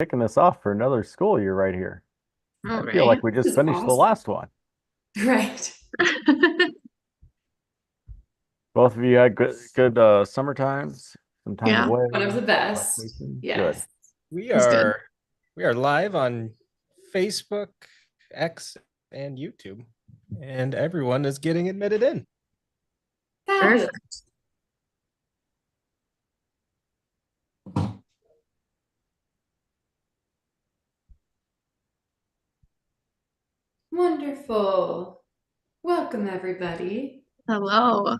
Kicking this off for another school year right here. All I feel like right. we This just is finished the awesome. last one. Right. Both of you had good summer times, some time Yeah, away, One of the best. relaxation. Good. Yes. We it was good. are we are live on Facebook, X, and YouTube, and everyone is getting admitted in. Fabulous. Perfect. Wonderful. Welcome, everybody. Hello.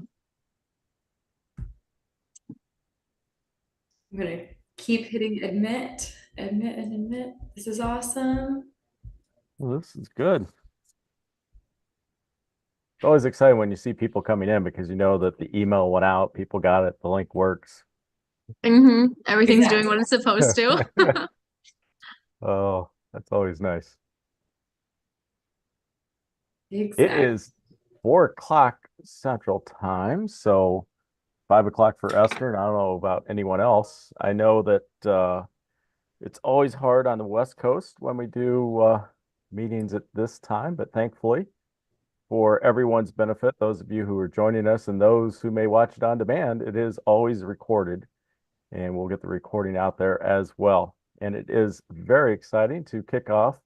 I'm going to keep hitting admit, admit, and admit. This is awesome. Well, this is good. It's always exciting when you see people coming in because you know that the email went out, people got it, the link works. Everything's doing Exactly. what it's supposed to. Oh, that's always nice. It Exactly. is 4 o'clock Central Time, so 5 o'clock for Esther, and I don't know about anyone else. I know that it's always hard on the West Coast when we do meetings at this time, but thankfully, for everyone's benefit, those of you who are joining us and those who may watch it on demand, it is always recorded, and we'll get the recording out there as well. And it is very exciting to kick off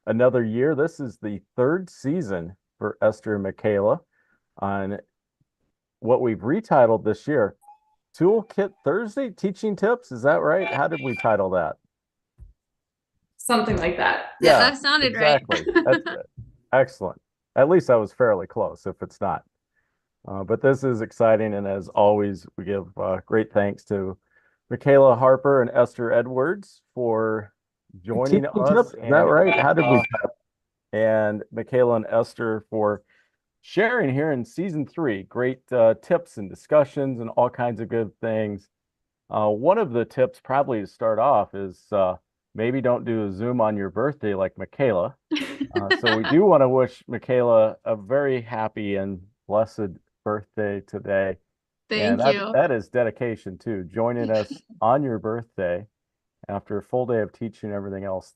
another year. This is the third season for Esther and Michaela on what we've retitled this year, Toolkit Thursday Teaching Tips. Is that right? How did we title that? Something like that. Yeah, Yeah, that sounded right. exactly. That's excellent. At least I was fairly close, if it's not. But this is exciting, and as always, we give great thanks to Michaela Harper and Esther Edwards for joining Teaching us. tips, is that right? How did we and Michaela and Esther for sharing here in season 3. Great tips and discussions and all kinds of good things. One of the tips, probably to start off, is maybe don't do a Zoom on your birthday like Michaela. So we do want to wish Michaela a very happy and blessed birthday today. And Thank that you. that is dedication too, joining us on your birthday after a full day of teaching and everything else.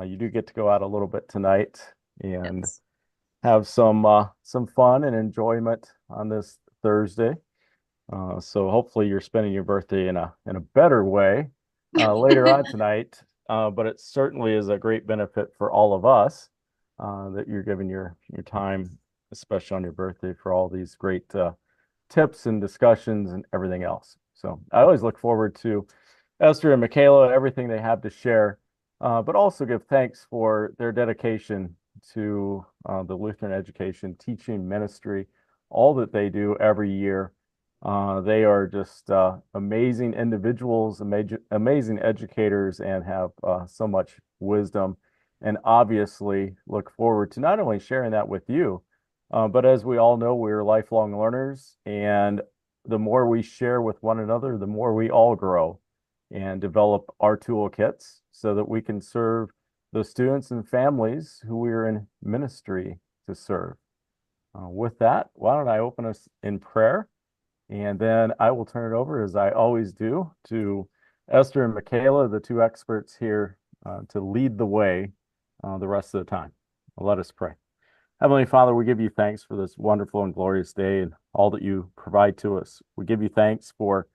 You do get to go out a little bit tonight and Yes. have some fun and enjoyment on this Thursday. So hopefully you're spending your birthday in a better way later on tonight. But it certainly is a great benefit for all of us that you're giving your time, especially on your birthday, for all these great tips and discussions and everything else. So I always look forward to Esther and Michaela, everything they have to share, but also give thanks for their dedication to the Lutheran education teaching ministry, all that they do every year. They are just amazing individuals, amazing educators, and have so much wisdom. And obviously, look forward to not only sharing that with you, but as we all know, we're lifelong learners. And the more we share with one another, the more we all grow and develop our toolkits so that we can serve the students and families who we are in ministry to serve. With that, why don't I open us in prayer? And then I will turn it over, as I always do, to Esther and Michaela, the two experts here, to lead the way the rest of the time. Let us pray. Heavenly Father, we give you thanks for this wonderful and glorious day and all that you provide to us. We give you thanks for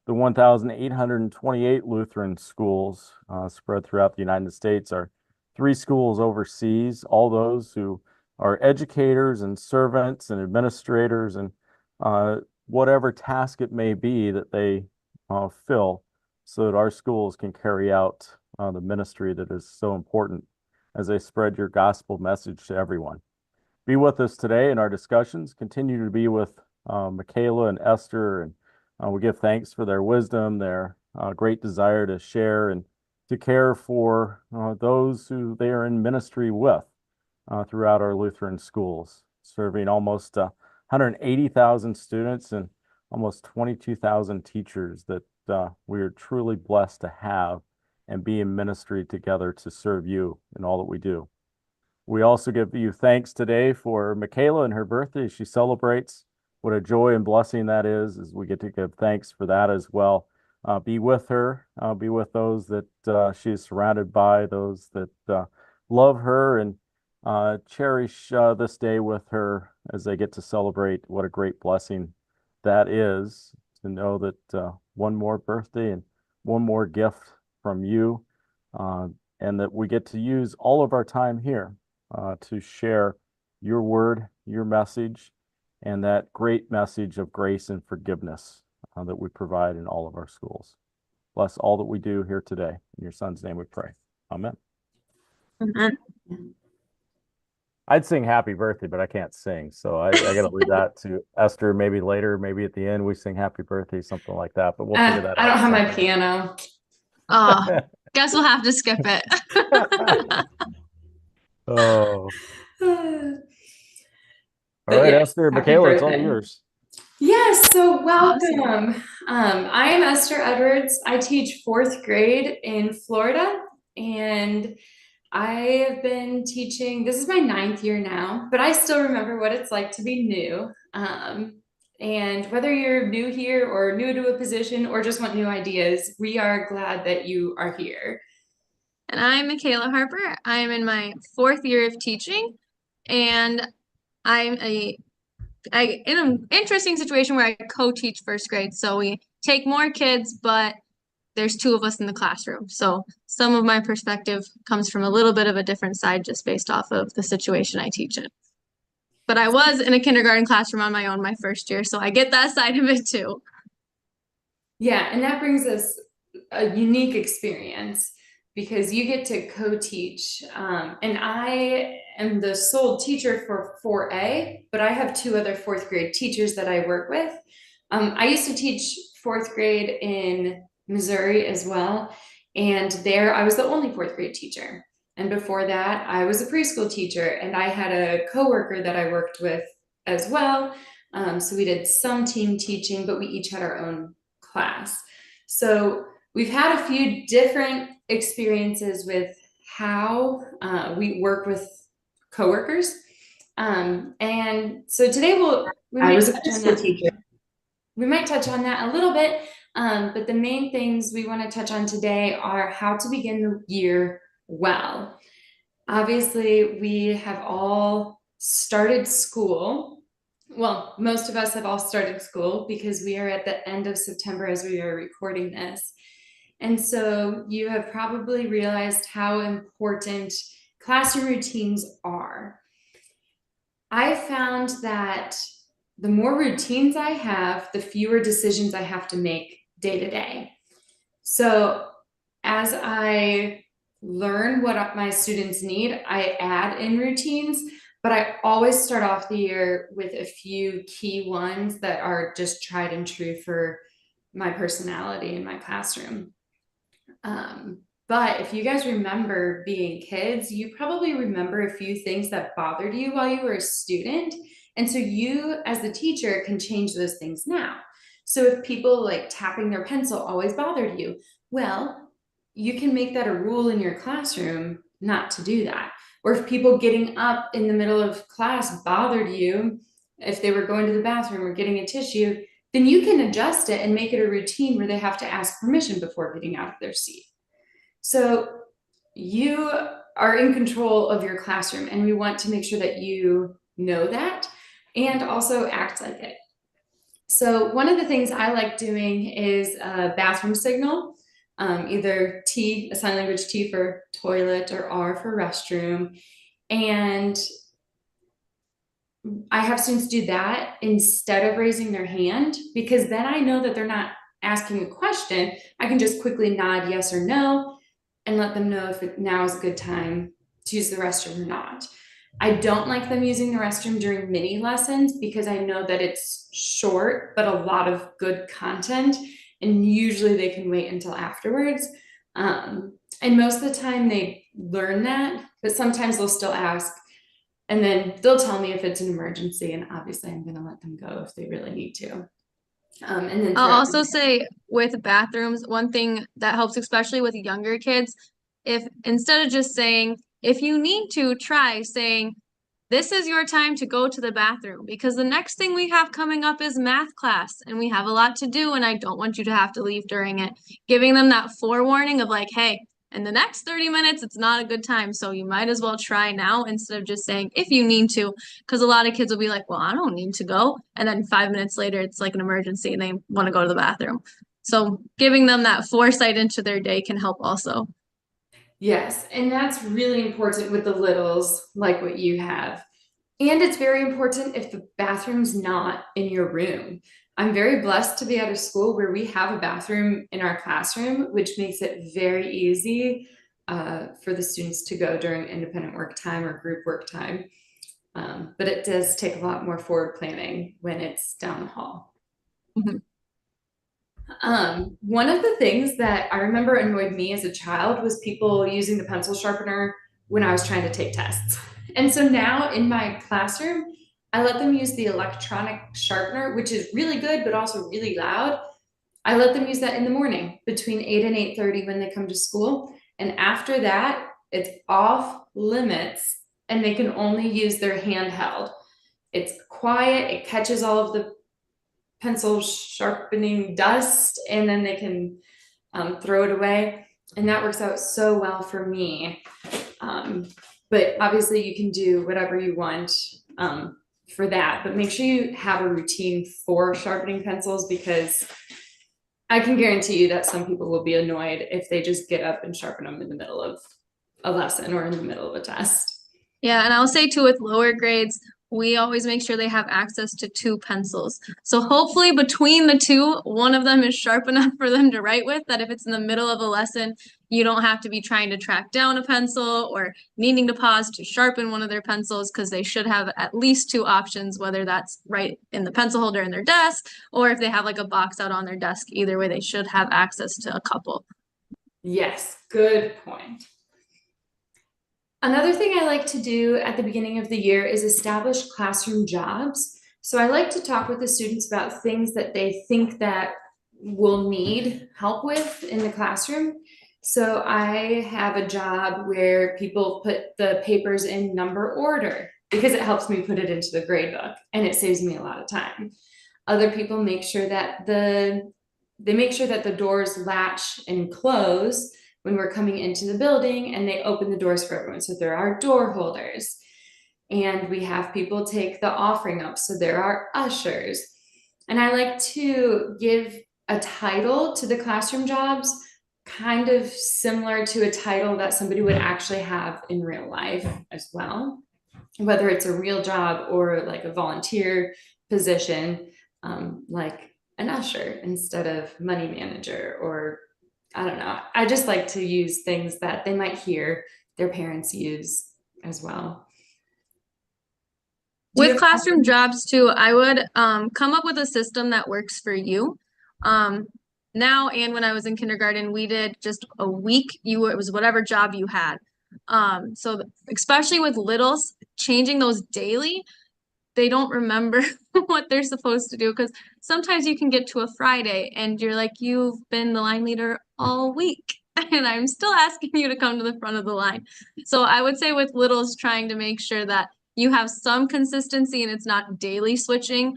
the 1,828 Lutheran schools spread throughout the United States, our 3 schools overseas, all those who are educators and servants and administrators and uh, whatever task it may be that they fill so that our schools can carry out the ministry that is so important as they spread your gospel message to everyone. Be with us today in our discussions. Continue to be with Michaela and Esther, and we give thanks for their wisdom, their great desire to share and to care for those who they are in ministry with throughout our Lutheran schools, serving almost 180,000 students and almost 22,000 teachers that we are truly blessed to have and be in ministry together to serve you in all that we do. We also give you thanks today for Michaela and her birthday she celebrates. What a joy and blessing that is we get to give thanks for that as well. be with her, be with those that she's surrounded by, those that love her, and cherish this day with her as they get to celebrate. What a great blessing that is to know that one more birthday and one more gift from you, and that we get to use all of our time here to share your word, your message, and that great message of grace and forgiveness that we provide in all of our schools. Bless all that we do here today. In your son's name we pray. Amen. Amen. I'd sing happy birthday, but I can't sing. So I got to leave that to Esther. Maybe later, maybe at the end, we sing happy birthday, something like that. But we'll figure that out. I don't have my piano. Oh, guess we'll have to skip it. Oh, all But right, yes, Esther, happy Michaela, it's all birthday. yours. Yes, so welcome. Awesome. I am Esther Edwards. I teach fourth grade in Florida, and I have been teaching, this is my 9th year now, but I still remember what it's like to be new. And whether you're new here or new to a position or just want new ideas, we are glad that you are here. And I'm Michaela Harper. I'm in my 4th year of teaching, and I'm in an interesting situation where I co-teach first grade. So we take more kids, but there's 2 of us in the classroom. So some of my perspective comes from a little bit of a different side just based off of the situation I teach in. But I was in a kindergarten classroom on my own my first year, so I get that side of it too. Yeah, and that brings us a unique experience because you get to co-teach. And I am the sole teacher for 4A, but I have 2 other 4th grade teachers that I work with. I used to teach 4th grade in Missouri as well. And there I was the only 4th grade teacher. And before that, I was a preschool teacher, and I had a coworker that I worked with as well. So we did some team teaching, but we each had our own class. So we've had a few different experiences with how we work with coworkers. And so today I was a preschool teacher. We might touch on that a little bit, but the main things we want to touch on today are how to begin the year well. Obviously, we have all started school. Well, most of us have all started school because we are at the end of September as we are recording this. And so you have probably realized how important classroom routines are. I found that the more routines I have, the fewer decisions I have to make day to day. So as I learn what my students need, I add in routines, but I always start off the year with a few key ones that are just tried and true for my personality in my classroom. But if you guys remember being kids, you probably remember a few things that bothered you while you were a student. And so you, as the teacher, can change those things now. So if people like tapping their pencil always bothered you, well, you can make that a rule in your classroom not to do that. Or if people getting up in the middle of class bothered you, if they were going to the bathroom or getting a tissue, then you can adjust it and make it a routine where they have to ask permission before getting out of their seat. So you are in control of your classroom, and we want to make sure that you know that and also act like it. So one of the things I like doing is a bathroom signal, either T, a sign language T for toilet, or R for restroom. And I have students do that instead of raising their hand, because then I know that they're not asking a question. I can just quickly nod yes or no and let them know if now is a good time to use the restroom or not. I don't like them using the restroom during mini lessons because I know that it's short, but a lot of good content, and usually they can wait until afterwards. And most of the time they learn that, but sometimes they'll still ask, and then they'll tell me if it's an emergency, and obviously I'm gonna let them go if they really need to. And then I'll also say with bathrooms, one thing that helps, especially with younger kids, if instead of just saying, if you need to, try saying, this is your time to go to the bathroom because the next thing we have coming up is math class and we have a lot to do and I don't want you to have to leave during it. Giving them that forewarning of like, hey, in the next 30 minutes, it's not a good time. So you might as well try now instead of just saying if you need to, because a lot of kids will be like, well, I don't need to go. And then 5 minutes later, it's like an emergency and they want to go to the bathroom. So giving them that foresight into their day can help also. Yes, and that's really important with the littles, like what you have. And it's very important if the bathroom's not in your room. I'm very blessed to be at a school where we have a bathroom in our classroom, which makes it very easy for the students to go during independent work time or group work time. But it does take a lot more forward planning when it's down the hall. Mhm. One of the things that I remember annoyed me as a child was people using the pencil sharpener when I was trying to take tests. And so now in my classroom, I let them use the electronic sharpener, which is really good, but also really loud. I let them use that in the morning between 8 and 8:30 when they come to school. And after that, it's off limits and they can only use their handheld. It's quiet, it catches all of the pencil sharpening dust, and then they can throw it away. And that works out so well for me. But obviously you can do whatever you want for that, but make sure you have a routine for sharpening pencils, because I can guarantee you that some people will be annoyed if they just get up and sharpen them in the middle of a lesson or in the middle of a test. Yeah, and I'll say too, with lower grades, we always make sure they have access to 2 pencils. So hopefully between the two, one of them is sharp enough for them to write with, that if it's in the middle of a lesson, you don't have to be trying to track down a pencil or needing to pause to sharpen one of their pencils, because they should have at least 2 options, whether that's right in the pencil holder in their desk or if they have like a box out on their desk. Either way, they should have access to a couple. Yes, good point. Another thing I like to do at the beginning of the year is establish classroom jobs. So I like to talk with the students about things that they think that will need help with in the classroom. So I have a job where people put the papers in number order because it helps me put it into the grade book and it saves me a lot of time. Other people make sure that the doors latch and close when we're coming into the building, and they open the doors for everyone. So there are door holders, and we have people take the offering up. So there are ushers. And I like to give a title to the classroom jobs, kind of similar to a title that somebody would actually have in real life as well, whether it's a real job or like a volunteer position, like an usher instead of money manager, or I don't know. I just like to use things that they might hear their parents use as well. With classroom jobs too, I would come up with a system that works for you. Now and when I was in kindergarten, we did just a week. It was whatever job you had. So especially with littles, changing those daily, they don't remember what they're supposed to do, because sometimes you can get to a Friday and you're like, you've been the line leader all week and I'm still asking you to come to the front of the line. So I would say with littles, trying to make sure that you have some consistency and it's not daily switching.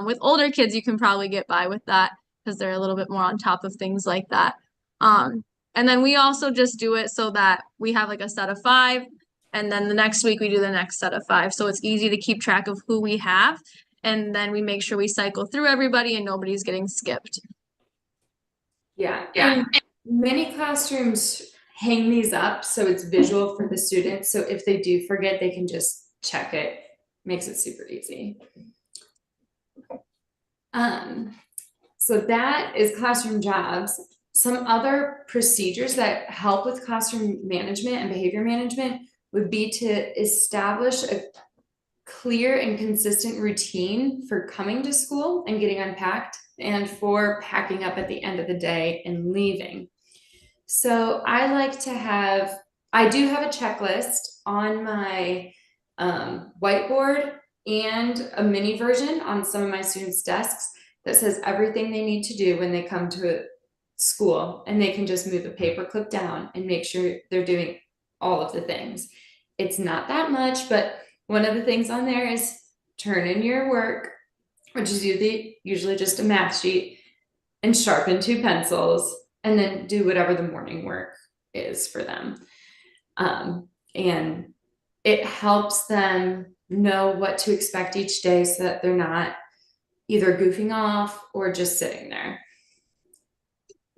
With older kids, you can probably get by with that because they're a little bit more on top of things like that. And then we also just do it so that we have like a set of 5. And then the next week we do the next set of 5. So it's easy to keep track of who we have. And then we make sure we cycle through everybody and nobody's getting skipped. Yeah. And many classrooms hang these up so it's visual for the students. So if they do forget, they can just check it. Makes it super easy. So that is classroom jobs. Some other procedures that help with classroom management and behavior management would be to establish a clear and consistent routine for coming to school and getting unpacked, and for packing up at the end of the day and leaving. So I do have a checklist on my whiteboard and a mini version on some of my students' desks that says everything they need to do when they come to school, and they can just move a paper clip down and make sure they're doing all of the things. It's not that much, but one of the things on there is turn in your work, which is usually just a math sheet, and sharpen 2 pencils, and then do whatever the morning work is for them. And it helps them know what to expect each day so that they're not either goofing off or just sitting there.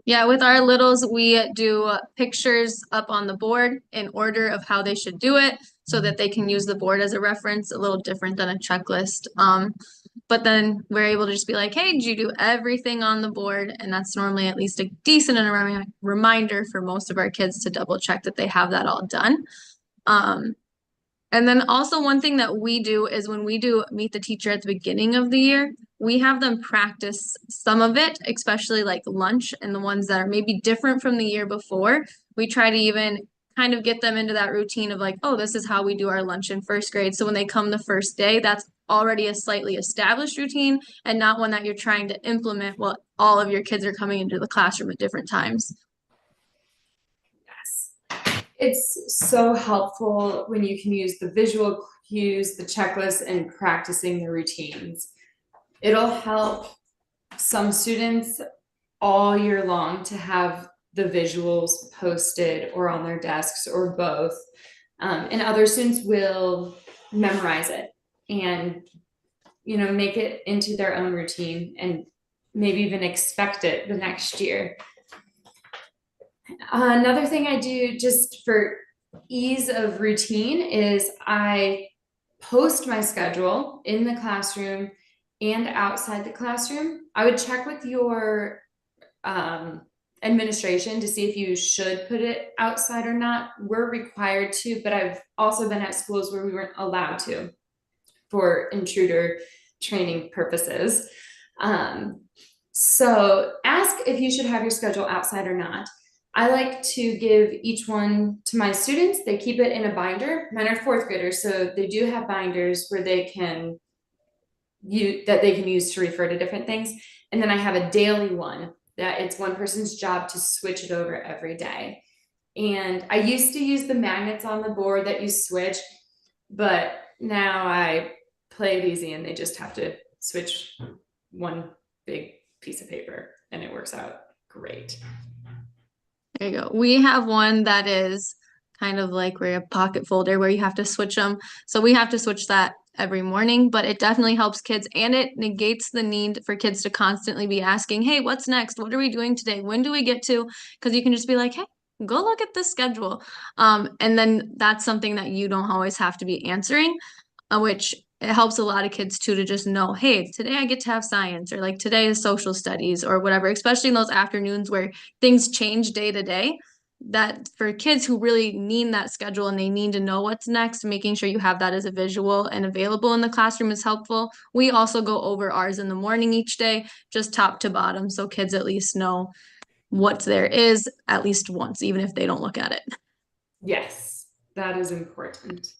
Yeah, with our littles, we do pictures up on the board in order of how they should do it so that they can use the board as a reference, a little different than a checklist. But then we're able to just be like, hey, did you do everything on the board? And that's normally at least a decent reminder for most of our kids to double check that they have that all done. And then also one thing that we do is when we do meet the teacher at the beginning of the year, we have them practice some of it, especially like lunch and the ones that are maybe different from the year before. We try to even kind of get them into that routine of like, oh, this is how we do our lunch in first grade. So when they come the first day, that's already a slightly established routine and not one that you're trying to implement while all of your kids are coming into the classroom at different times. It's so helpful when you can use the visual cues, the checklist, and practicing the routines. It'll help some students all year long to have the visuals posted or on their desks or both. And other students will memorize it and, make it into their own routine and maybe even expect it the next year. Another thing I do just for ease of routine is I post my schedule in the classroom and outside the classroom. I would check with your administration to see if you should put it outside or not. We're required to, but I've also been at schools where we weren't allowed to for intruder training purposes. So ask if you should have your schedule outside or not. I like to give each one to my students. They keep it in a binder. Mine are 4th graders, so they do have binders where they can use to refer to different things. And then I have a daily one that it's one person's job to switch it over every day. And I used to use the magnets on the board that you switch, but now I play it easy and they just have to switch one big piece of paper and it works out great. There you go. We have one that is kind of like a pocket folder where you have to switch them. So we have to switch that every morning, but it definitely helps kids and it negates the need for kids to constantly be asking, hey, what's next? What are we doing today? When do we get to? Because you can just be like, hey, go look at this schedule. And then that's something that you don't always have to be answering, which it helps a lot of kids too to just know, hey, today I get to have science or like today is social studies or whatever, especially in those afternoons where things change day to day. That for kids who really need that schedule and they need to know what's next, making sure you have that as a visual and available in the classroom is helpful. We also go over ours in the morning each day, just top to bottom, so kids at least know what there is at least once, even if they don't look at it. Yes, that is important.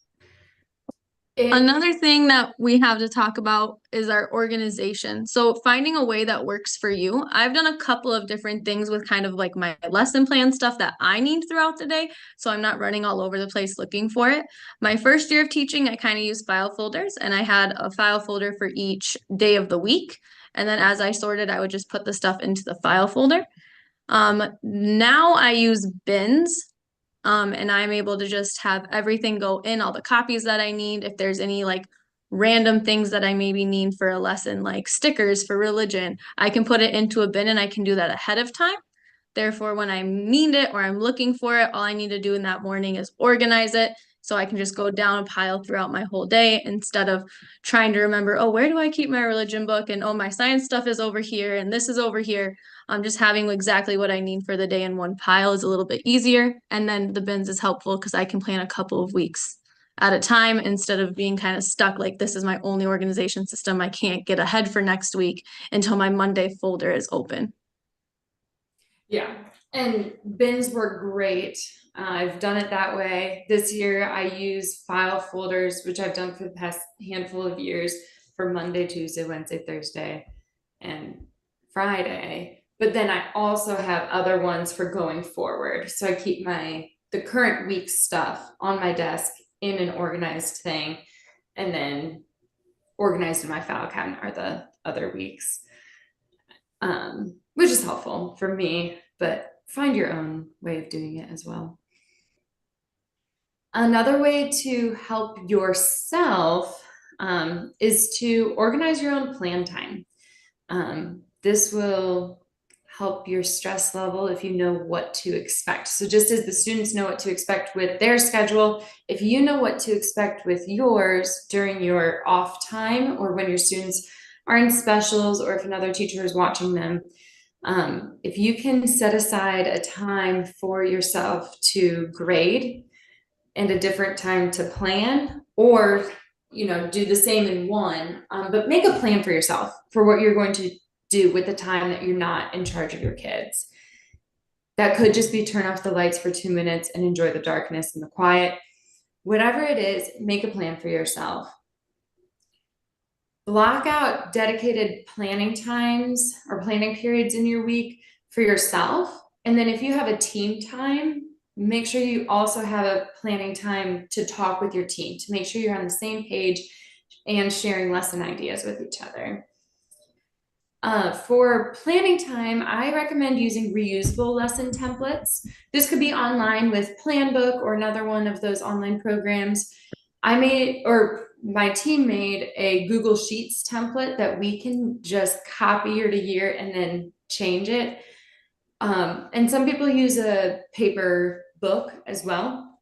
Another thing that we have to talk about is our organization. So finding a way that works for you. I've done a couple of different things with kind of like my lesson plan stuff that I need throughout the day. So I'm not running all over the place looking for it. My first year of teaching, I kind of used file folders and I had a file folder for each day of the week. And then as I sorted, I would just put the stuff into the file folder. Now I use bins. And I'm able to just have everything go in, all the copies that I need. If there's any like random things that I maybe need for a lesson, like stickers for religion, I can put it into a bin and I can do that ahead of time. Therefore, when I need it or I'm looking for it, all I need to do in that morning is organize it. So I can just go down a pile throughout my whole day instead of trying to remember, oh, where do I keep my religion book? And oh, my science stuff is over here and this is over here. Just having exactly what I need for the day in one pile is a little bit easier. And then the bins is helpful because I can plan a couple of weeks at a time instead of being kind of stuck like this is my only organization system. I can't get ahead for next week until my Monday folder is open. Yeah, and bins were great. I've done it that way. This year I use file folders, which I've done for the past handful of years for Monday, Tuesday, Wednesday, Thursday, and Friday. But then I also have other ones for going forward. So I keep the current week's stuff on my desk in an organized thing. and then organized in my file cabinet are the other weeks, which is helpful for me, but find your own way of doing it as well. Another way to help yourself is to organize your own plan time. This will help your stress level if you know what to expect. So just as the students know what to expect with their schedule, if you know what to expect with yours during your off time or when your students are in specials or if another teacher is watching them, if you can set aside a time for yourself to grade and a different time to plan, or do the same in one, but make a plan for yourself for what you're going to do with the time that you're not in charge of your kids. That could just be turn off the lights for 2 minutes and enjoy the darkness and the quiet. Whatever it is, make a plan for yourself. Block out dedicated planning times or planning periods in your week for yourself. And then if you have a team time, make sure you also have a planning time to talk with your team to make sure you're on the same page and sharing lesson ideas with each other. For planning time, I recommend using reusable lesson templates. This could be online with Planbook or another one of those online programs. My team made a Google Sheets template that we can just copy year to year and then change it. And some people use a paper book as well.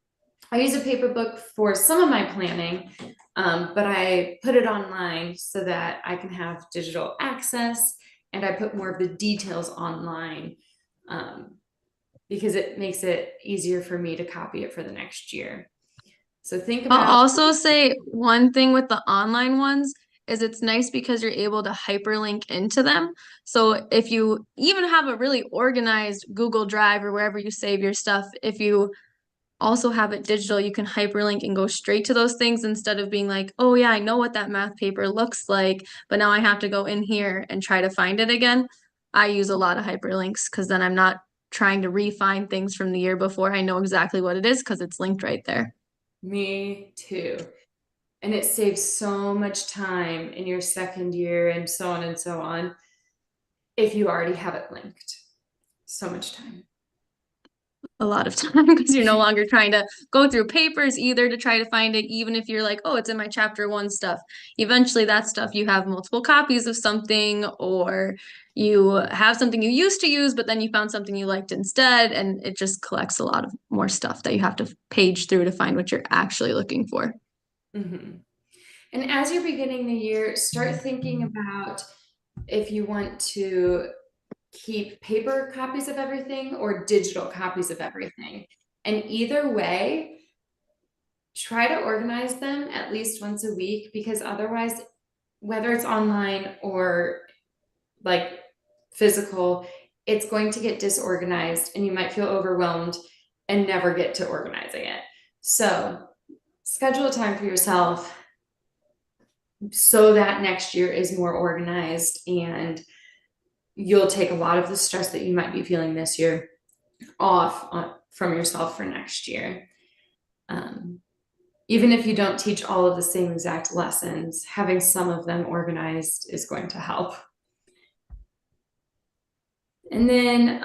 I use a paper book for some of my planning, but I put it online so that I can have digital access, and I put more of the details online because it makes it easier for me to copy it for the next year. So think about. I'll also say one thing with the online ones is it's nice because you're able to hyperlink into them. So if you even have a really organized Google Drive or wherever you save your stuff, if you also have it digital, you can hyperlink and go straight to those things instead of being like, oh yeah, I know what that math paper looks like, but now I have to go in here and try to find it again. I use a lot of hyperlinks because then I'm not trying to refine things from the year before. I know exactly what it is because it's linked right there. Me too. And it saves so much time in your second year and so on and so on if you already have it linked. So much time. A lot of time because you're no longer trying to go through papers either to try to find it, even if you're like, oh, it's in my chapter 1 stuff. Eventually that stuff you have multiple copies of something, or you have something you used to use, but then you found something you liked instead, and it just collects a lot of more stuff that you have to page through to find what you're actually looking for. Mm-hmm. And as you're beginning the year, start thinking about if you want to keep paper copies of everything or digital copies of everything. And either way, try to organize them at least once a week, because otherwise, whether it's online or like physical, it's going to get disorganized and you might feel overwhelmed and never get to organizing it. So schedule a time for yourself so that next year is more organized and you'll take a lot of the stress that you might be feeling this year off from yourself for next year. Even if you don't teach all of the same exact lessons, having some of them organized is going to help. And then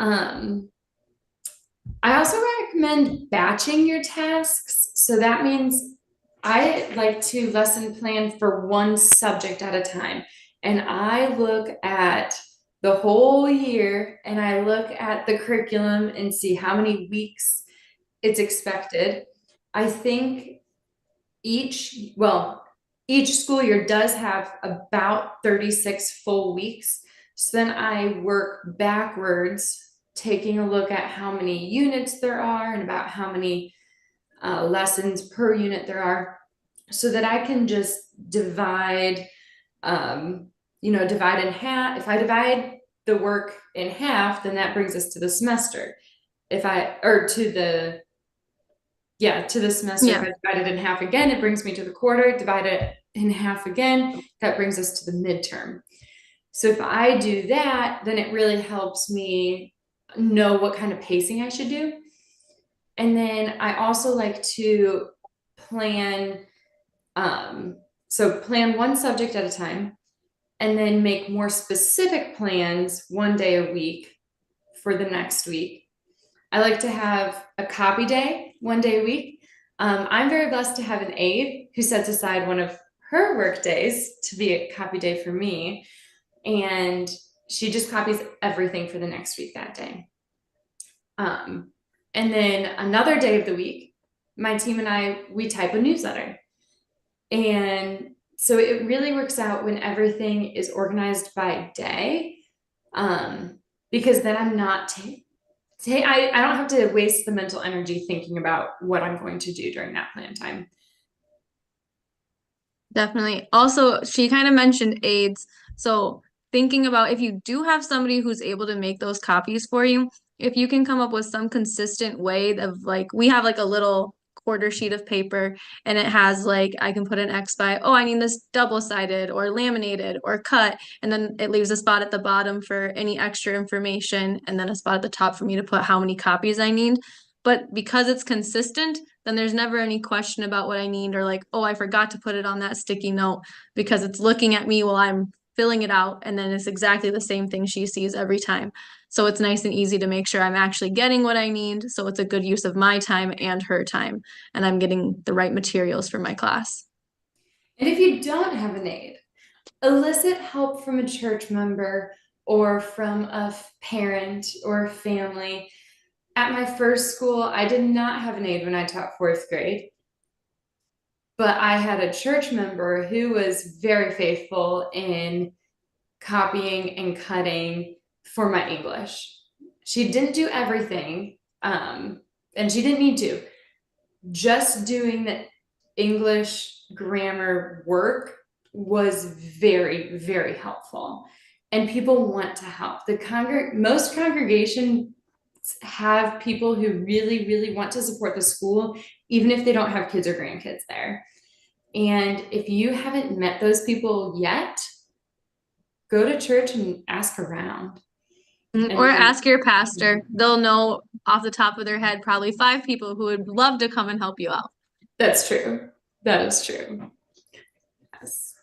I also recommend batching your tasks. So that means I like to lesson plan for one subject at a time. And I look at the whole year and I look at the curriculum and see how many weeks it's expected. I think each school year does have about 36 full weeks. So then I work backwards, taking a look at how many units there are and about how many lessons per unit there are, so that I can just divide in half. If I divide the work in half, then that brings us to the semester. To the semester. Yeah. If I divide it in half again, it brings me to the quarter. Divide it in half again, that brings us to the midterm. So if I do that, then it really helps me know what kind of pacing I should do. And then I also like to plan So plan one subject at a time, and then make more specific plans one day a week for the next week. I like to have a copy day one day a week. I'm very blessed to have an aide who sets aside one of her work days to be a copy day for me. And she just copies everything for the next week that day. And then another day of the week, my team and I, we type a newsletter. And so it really works out when everything is organized by day, because then I'm not I don't have to waste the mental energy thinking about what I'm going to do during that plan time. Definitely. Also, she kind of mentioned aides. So thinking about if you do have somebody who's able to make those copies for you, if you can come up with some consistent way of like, we have like a little quarter sheet of paper and it has like, I can put an X by, oh, I need this double-sided or laminated or cut. And then it leaves a spot at the bottom for any extra information and then a spot at the top for me to put how many copies I need. But because it's consistent, then there's never any question about what I need or like, oh, I forgot to put it on that sticky note because it's looking at me while I'm filling it out. And then it's exactly the same thing she sees every time. So it's nice and easy to make sure I'm actually getting what I need. So it's a good use of my time and her time. And I'm getting the right materials for my class. And if you don't have an aide, elicit help from a church member or from a parent or a family. At my first school, I did not have an aide when I taught fourth grade, but I had a church member who was very faithful in copying and cutting for my English. She didn't do everything, and she didn't need to. Just doing the English grammar work was very, very helpful. And people want to help. Most congregations have people who really, really want to support the school, even if they don't have kids or grandkids there. And if you haven't met those people yet, go to church and ask around. Or ask your pastor. They'll know off the top of their head probably 5 people who would love to come and help you out. That's true. That is true. Yes.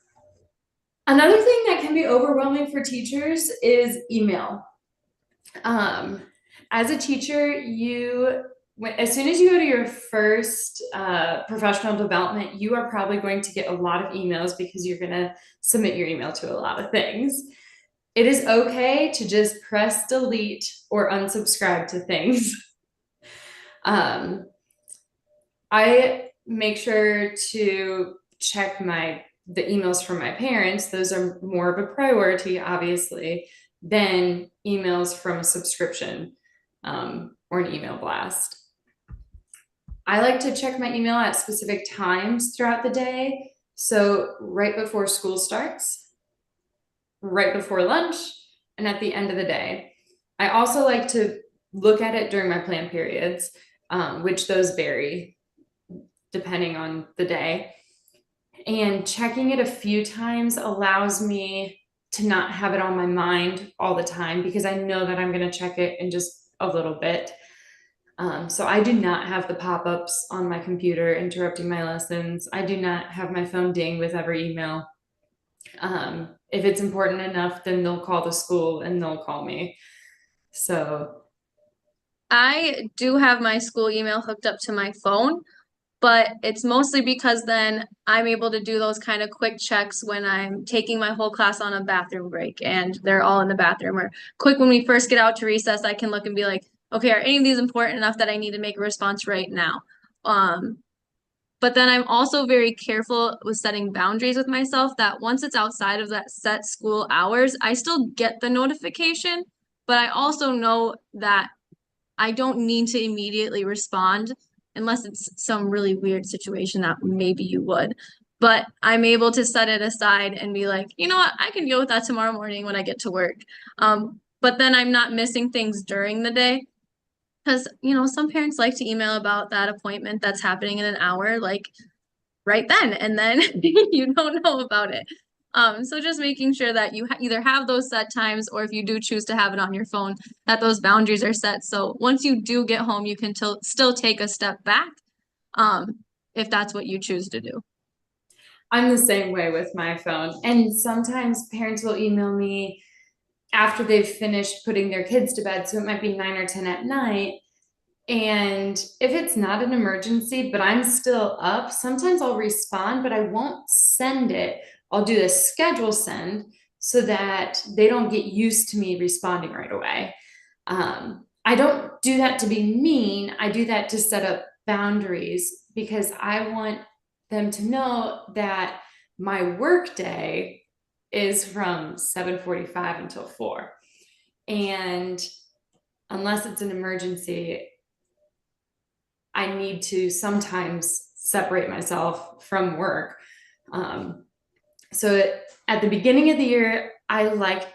Another thing that can be overwhelming for teachers is email. As a teacher, as soon as you go to your first professional development, you are probably going to get a lot of emails because you're going to submit your email to a lot of things. It is okay to just press delete or unsubscribe to things. I make sure to check the emails from my parents. Those are more of a priority, obviously, than emails from a subscription or an email blast. I like to check my email at specific times throughout the day. So right before school starts, right before lunch, and at the end of the day. I also like to look at it during my plan periods, which those vary depending on the day. And checking it a few times allows me to not have it on my mind all the time because I know that I'm going to check it in just a little bit. So I do not have the pop-ups on my computer interrupting my lessons. I do not have my phone ding with every email. If it's important enough, then they'll call the school and they'll call me. So I do have my school email hooked up to my phone, but it's mostly because then I'm able to do those kind of quick checks when I'm taking my whole class on a bathroom break and they're all in the bathroom, or quick when we first get out to recess, I can look and be like, okay, are any of these important enough that I need to make a response right now? But then I'm also very careful with setting boundaries with myself that once it's outside of that set school hours, I still get the notification, but I also know that I don't need to immediately respond unless it's some really weird situation that maybe you would. But I'm able to set it aside and be like, you know what, I can deal with that tomorrow morning when I get to work. But then I'm not missing things during the day. Because, some parents like to email about that appointment that's happening in an hour, like right then, and then you don't know about it. So just making sure that you either have those set times, or if you do choose to have it on your phone, that those boundaries are set. So once you do get home, you can still take a step back, if that's what you choose to do. I'm the same way with my phone. And sometimes parents will email me after they've finished putting their kids to bed. So it might be 9 or 10 at night. And if it's not an emergency, but I'm still up, sometimes I'll respond, but I won't send it. I'll do a schedule send so that they don't get used to me responding right away. I don't do that to be mean. I do that to set up boundaries because I want them to know that my work day is from 7:45 until 4. And unless it's an emergency, I need to sometimes separate myself from work. So at the beginning of the year, I like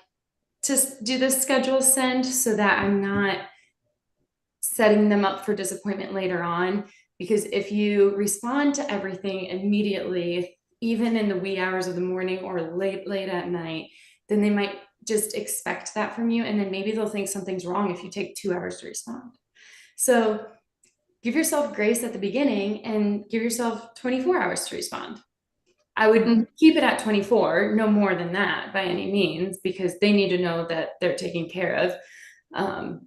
to do the schedule send so that I'm not setting them up for disappointment later on. Because if you respond to everything immediately, even in the wee hours of the morning or late at night, then they might just expect that from you. And then maybe they'll think something's wrong if you take 2 hours to respond. So give yourself grace at the beginning and give yourself 24 hours to respond. I would keep it at 24, no more than that by any means, because they need to know that they're taken care of.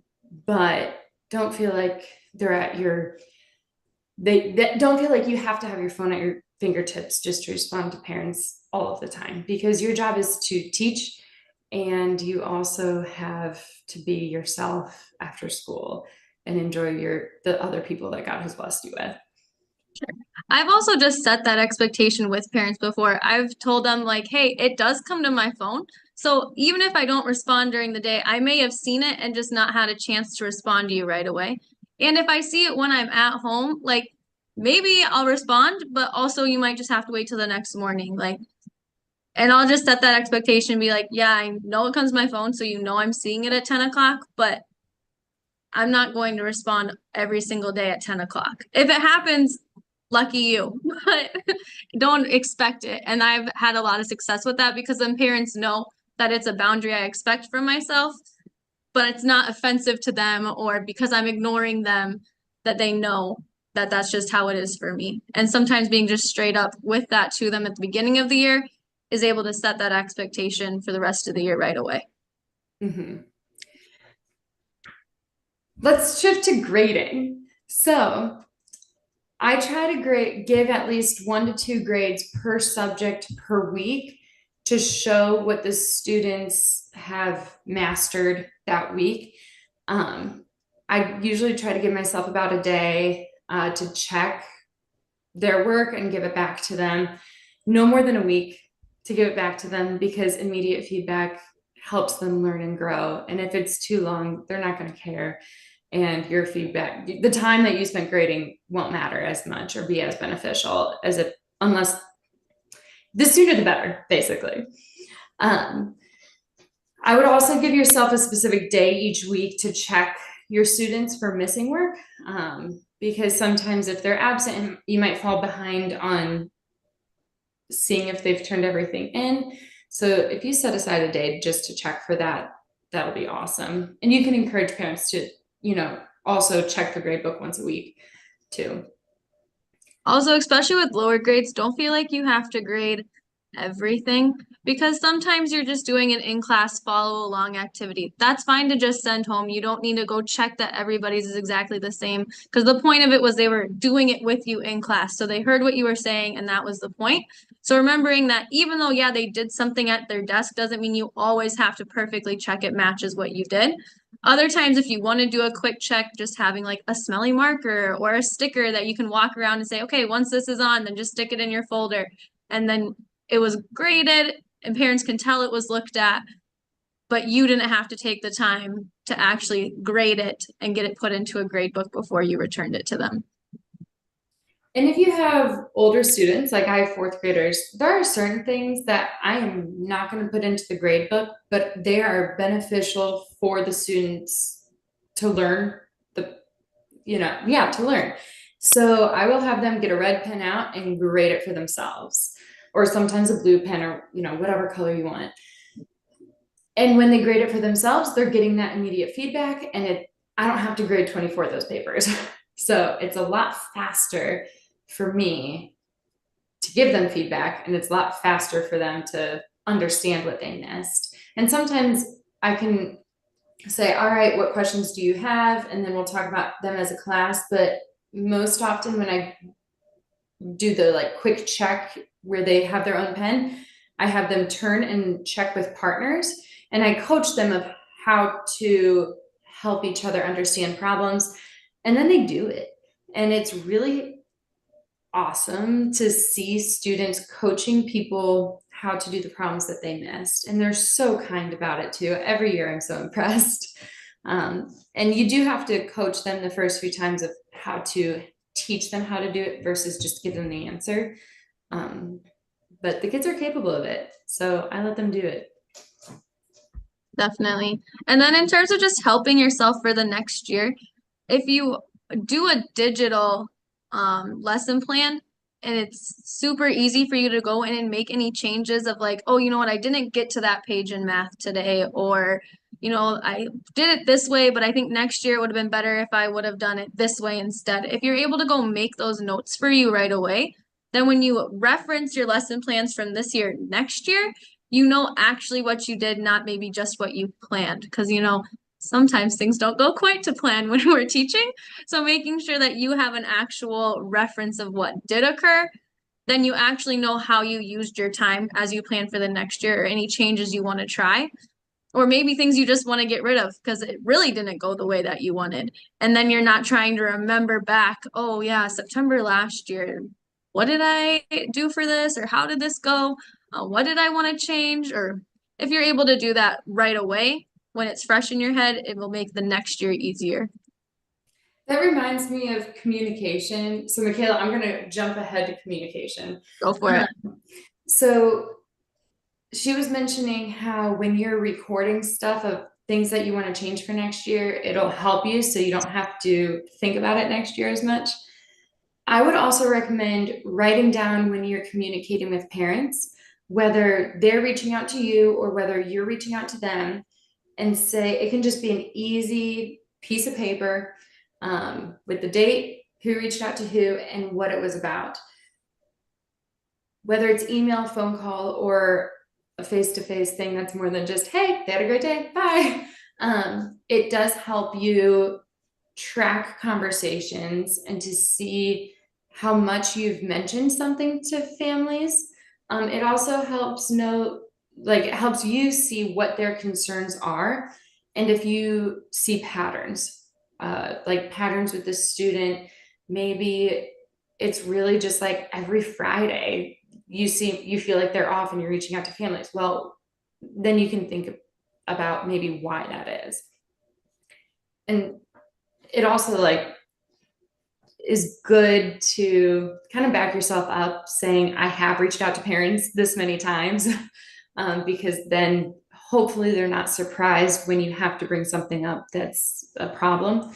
But don't feel like they're at your, don't feel like you have to have your phone at your fingertips just to respond to parents all of the time, because your job is to teach and you also have to be yourself after school and enjoy the other people that God has blessed you with. I've also just set that expectation with parents before. I've told them like, hey, it does come to my phone. So even if I don't respond during the day, I may have seen it and just not had a chance to respond to you right away. And if I see it when I'm at home, like maybe I'll respond, but also you might just have to wait till the next morning. Like, and I'll just set that expectation and be like, yeah, I know it comes to my phone, so you know I'm seeing it at 10 o'clock, but I'm not going to respond every single day at 10 o'clock. If it happens, lucky you, but don't expect it. And I've had a lot of success with that because then parents know that it's a boundary I expect from myself, but it's not offensive to them or because I'm ignoring them, that they know that that's just how it is for me. And sometimes being just straight up with that to them at the beginning of the year is able to set that expectation for the rest of the year right away. Mm-hmm. Let's shift to grading. So I try to give at least 1 to 2 grades per subject per week to show what the students have mastered that week. I usually try to give myself about a day to check their work and give it back to them. No more than a week to give it back to them, because immediate feedback helps them learn and grow. And if it's too long, they're not going to care. And your feedback, the time that you spent grading won't matter as much or be as beneficial as it, unless the sooner the better, basically. I would also give yourself a specific day each week to check your students for missing work, because sometimes if they're absent, you might fall behind on seeing if they've turned everything in. So if you set aside a day just to check for that, that'll be awesome. And you can encourage parents to, also check the grade book once a week too. Also, especially with lower grades, don't feel like you have to grade everything, because sometimes you're just doing an in-class follow along activity. That's fine to just send home. You don't need to go check that everybody's is exactly the same, because the point of it was they were doing it with you in class. So they heard what you were saying and that was the point. So remembering that even though, yeah, they did something at their desk doesn't mean you always have to perfectly check it matches what you did. Other times, if you want to do a quick check, just having like a smelly marker or a sticker that you can walk around and say, okay, once this is on, then just stick it in your folder. And then it was graded and parents can tell it was looked at, but you didn't have to take the time to actually grade it and get it put into a grade book before you returned it to them. And if you have older students, like I have 4th graders, there are certain things that I am not going to put into the grade book, but they are beneficial for the students to learn to learn. So I will have them get a red pen out and grade it for themselves, or sometimes a blue pen, or, whatever color you want. And when they grade it for themselves, they're getting that immediate feedback, and I don't have to grade 24 of those papers. So it's a lot faster for me to give them feedback, and it's a lot faster for them to understand what they missed. And sometimes I can say, all right, what questions do you have? And then we'll talk about them as a class. But most often when I do the like quick check where they have their own pen, I have them turn and check with partners, and I coach them of how to help each other understand problems, and then they do it. And it's really awesome to see students coaching people how to do the problems that they missed. And they're so kind about it too. Every year I'm so impressed. And you do have to coach them the first few times of how to teach them how to do it versus just give them the answer. But the kids are capable of it, so I let them do it. Definitely. And then in terms of just helping yourself for the next year, if you do a digital lesson plan, and it's super easy for you to go in and make any changes of like, oh, you know what, I didn't get to that page in math today, or you know, I did it this way, but I think next year it would have been better if I would have done it this way instead. If you're able to go make those notes for you right away, then when you reference your lesson plans from this year next year, you know actually what you did, not maybe just what you planned. Because, you know, sometimes things don't go quite to plan when we're teaching. So making sure that you have an actual reference of what did occur, then you actually know how you used your time as you plan for the next year, or any changes you want to try. Or maybe things you just want to get rid of because it really didn't go the way that you wanted. And then you're not trying to remember back, oh yeah, September last year, what did I do for this? Or how did this go? What did I want to change? Or if you're able to do that right away, when it's fresh in your head, it will make the next year easier. That reminds me of communication. So Michaela, I'm going to jump ahead to communication. Go for it. So she was mentioning how when you're recording stuff of things that you want to change for next year, it'll help you so you don't have to think about it next year as much. I would also recommend writing down when you're communicating with parents, whether they're reaching out to you or whether you're reaching out to them, and say it can just be an easy piece of paper with the date, who reached out to who, and what it was about. Whether it's email, phone call, or a face-to-face thing that's more than just, hey, they had a great day, bye. It does help you track conversations and to see how much you've mentioned something to families. It also helps know, like it helps you see what their concerns are. And if you see patterns, like patterns with the student, maybe it's really just like every Friday you feel like they're off and you're reaching out to families. Well, then you can think about maybe why that is. And it also like is good to kind of back yourself up saying, I have reached out to parents this many times, because then hopefully they're not surprised when you have to bring something up that's a problem.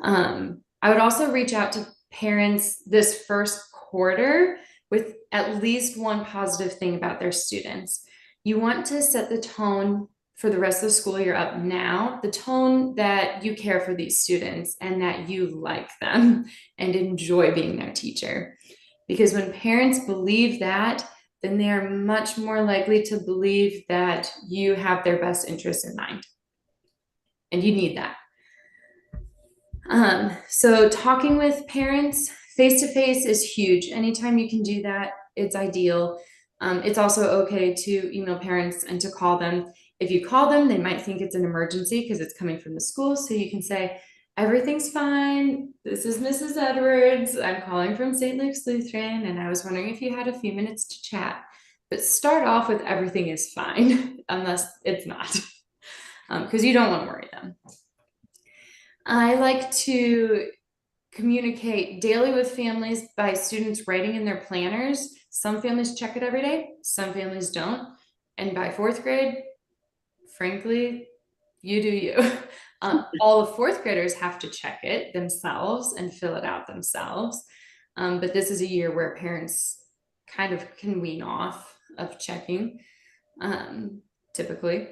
I would also reach out to parents this first quarter with at least one positive thing about their students. You want to set the tone for the rest of the school year up now, the tone that you care for these students and that you like them and enjoy being their teacher. Because when parents believe that, then they are much more likely to believe that you have their best interests in mind. And you need that. So talking with parents face-to-face is huge. Anytime you can do that, it's ideal. It's also okay to email parents and to call them. If you call them, they might think it's an emergency because it's coming from the school. So you can say, everything's fine. This is Mrs. Edwards. I'm calling from St. Luke's Lutheran, and I was wondering if you had a few minutes to chat. But start off with everything is fine, unless it's not, because you don't want to worry them. I like to communicate daily with families by students writing in their planners. Some families check it every day, some families don't. And by fourth grade, frankly, you do you. All of fourth graders have to check it themselves and fill it out themselves. But this is a year where parents kind of can wean off of checking, typically.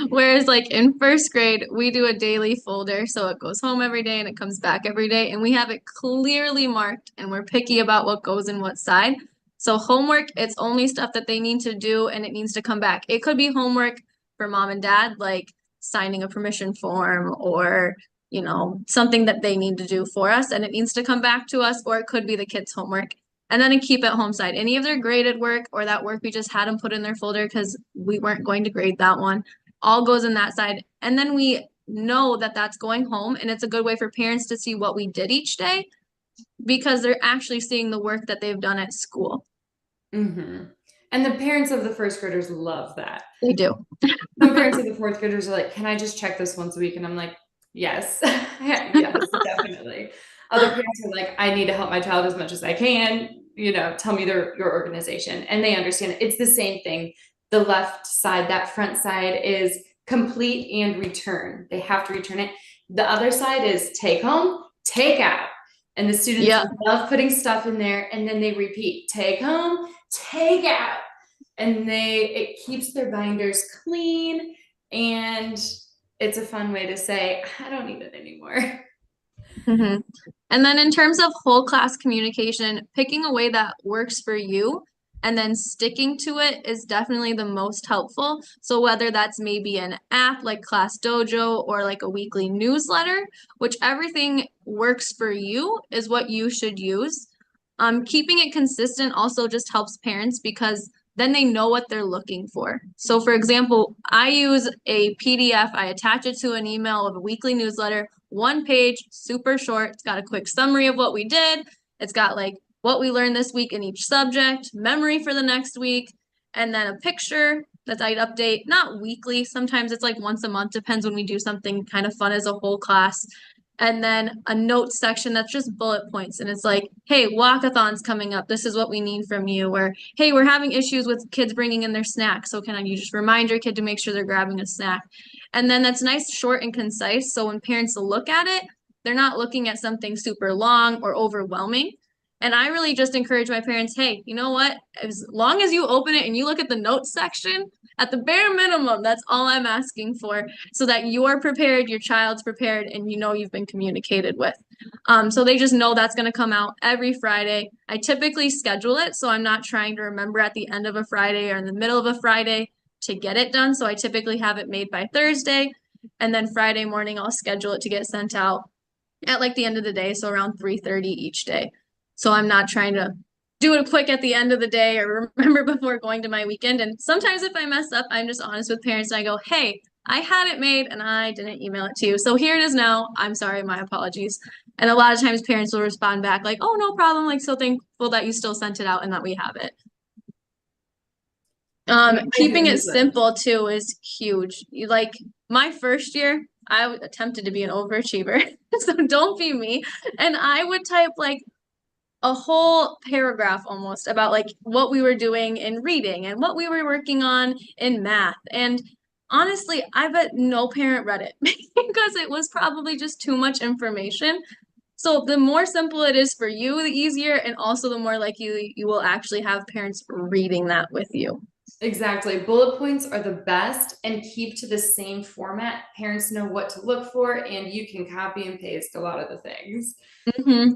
Whereas like in first grade, we do a daily folder. So it goes home every day and it comes back every day. And we have it clearly marked and we're picky about what goes in what side. So homework, it's only stuff that they need to do and it needs to come back. It could be homework for mom and dad, like signing a permission form or, you know, something that they need to do for us and it needs to come back to us, or it could be the kids' homework. And then a keep at home side. Any of their graded work or that work we just had them put in their folder because we weren't going to grade that one, all goes in that side. And then we know that that's going home, and it's a good way for parents to see what we did each day because they're actually seeing the work that they've done at school. Mm-hmm. And the parents of the first graders love that. They do. Some parents of the fourth graders are like, can I just check this once a week? And I'm like, yes, yes, definitely. Other parents are like, I need to help my child as much as I can. You know, tell me your organization. And they understand it. It's the same thing. The left side, that front side is complete and return. They have to return it. The other side is take home, take out. And the students love putting stuff in there and then they repeat, take home, take out. And it keeps their binders clean and it's a fun way to say, I don't need it anymore. Mm-hmm. And then in terms of whole class communication, picking a way that works for you and then sticking to it is definitely the most helpful. So whether that's maybe an app like Class Dojo or like a weekly newsletter, which everything works for you is what you should use. Keeping it consistent also just helps parents because then they know what they're looking for. So for example, I use a PDF, I attach it to an email of a weekly newsletter, 1 page, super short. It's got a quick summary of what we did. It's got like what we learned this week in each subject, memory for the next week, and then a picture that I'd update, not weekly. Sometimes it's like once a month, depends when we do something kind of fun as a whole class. And then a notes section that's just bullet points. And it's like, hey, walkathon's coming up. This is what we need from you. Or, hey, we're having issues with kids bringing in their snacks. So can you just remind your kid to make sure they're grabbing a snack? And then that's nice, short and concise. So when parents look at it, they're not looking at something super long or overwhelming. And I really just encourage my parents, hey, you know what? As long as you open it and you look at the notes section, at the bare minimum, that's all I'm asking for so that you're prepared, your child's prepared, and you know you've been communicated with. So they just know that's going to come out every Friday. I typically schedule it, so I'm not trying to remember at the end of a Friday or in the middle of a Friday to get it done. So I typically have it made by Thursday, and then Friday morning I'll schedule it to get sent out at like the end of the day, so around 3:30 each day. So I'm not trying to do it quick at the end of the day or remember before going to my weekend. And sometimes if I mess up, I'm just honest with parents and I go, hey, I had it made and I didn't email it to you. So here it is now. I'm sorry, my apologies. And a lot of times parents will respond back like, oh, no problem. Like, so thankful that you still sent it out and that we have it. Keeping it simple too is huge. Like my first year, I attempted to be an overachiever. So don't be me. And I would type like a whole paragraph almost about like what we were doing in reading and what we were working on in math. And honestly, I bet no parent read it because it was probably just too much information. So the more simple it is for you, the easier, and also the more likely you will actually have parents reading that with you. Exactly. Bullet points are the best and keep to the same format. Parents know what to look for and you can copy and paste a lot of the things. Mm-hmm.